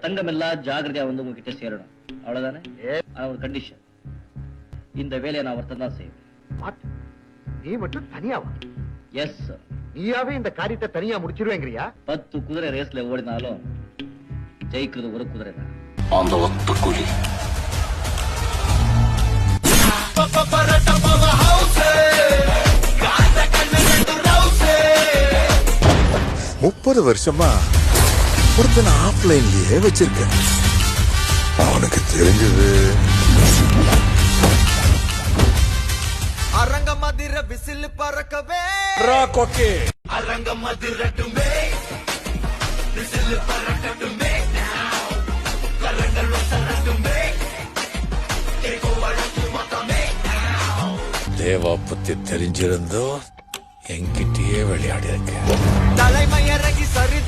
தங்கம் எல்லாம் ஜாகிரதையா வந்து உங்ககிட்ட சேரணும், அவ்வளவுதானே? ஆனா ஒரு கண்டிஷன், இந்த வேலையை நான் ஒருத்தன் தான் செய்வேன். நீ மட்டும் தனியாவா? Yes sir. நீயாவே இந்த காரியத்தை தனியா முடிச்சிருவேங்கிறியா? 10 குதிரை ரேஸ்ல ஓடினாலும் ஜெயிக்கிறது ஒரு குதிரை தான். அந்த ஒத்த குழி 30 வருஷமா ஒருத்தனை ஆஃப்லைன்லயே வச்சிருக்கேன். அவனுக்கு தெரிஞ்சது அரங்க மதிர விசில் பறக்கவே அரங்க மதிரட்டுமே விசில் பறக்கட்டுமே கரங்கள் வசரட்டுமே கேக்கோ வழக்கு மொத்தமே. தேவா பத்தி தெரிஞ்சிருந்தோ என்கிட்டயே விளையாடி இருக்கேன். தலைமையரகி சரி